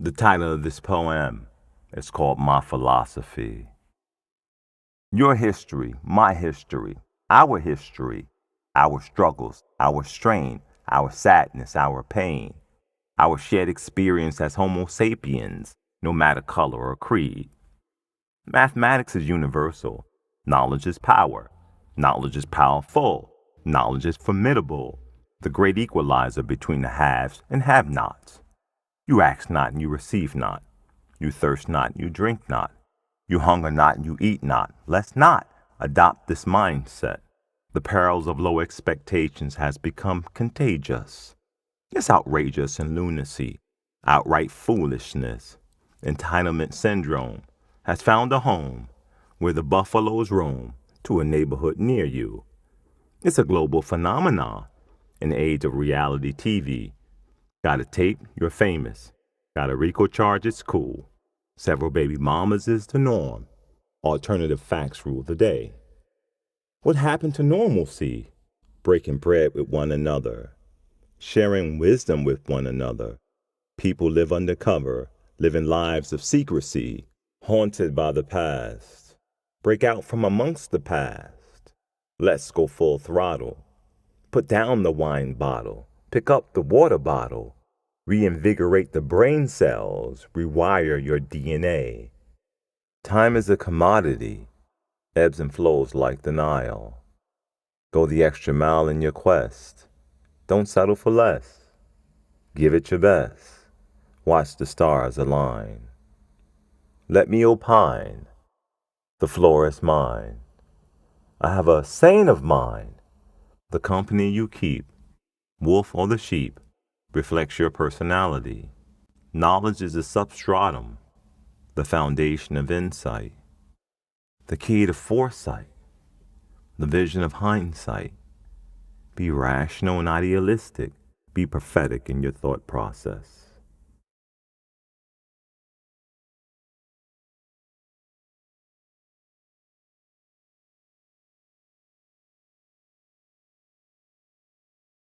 The title of this poem is called My Philosophy. Your history, my history, our struggles, our strain, our sadness, our pain, our shared experience as Homo sapiens, no matter color or creed. Mathematics is universal. Knowledge is power. Knowledge is powerful. Knowledge is formidable. The great equalizer between the haves and have-nots. You ask not and you receive not. You thirst not and you drink not. You hunger not and you eat not. Let's not adopt this mindset. The perils of low expectations has become contagious. It's outrageous and lunacy, outright foolishness. Entitlement syndrome has found a home where the buffaloes roam to a neighborhood near you. It's a global phenomenon in the age of reality TV. Got a tape, you're famous. Got a RICO charge, it's cool. Several baby mamas is the norm. Alternative facts rule the day. What happened to normalcy? Breaking bread with one another. Sharing wisdom with one another. People live undercover, living lives of secrecy, haunted by the past. Break out from amongst the past. Let's go full throttle. Put down the wine bottle. Pick up the water bottle. Reinvigorate the brain cells. Rewire your DNA. Time is a commodity. Ebbs and flows like the Nile. Go the extra mile in your quest. Don't settle for less. Give it your best. Watch the stars align. Let me opine. The floor is mine. I have a saying of mine. The company you keep, wolf or the sheep, reflects your personality. Knowledge is the substratum, the foundation of insight, the key to foresight, the vision of hindsight. Be rational and idealistic. Be prophetic in your thought process.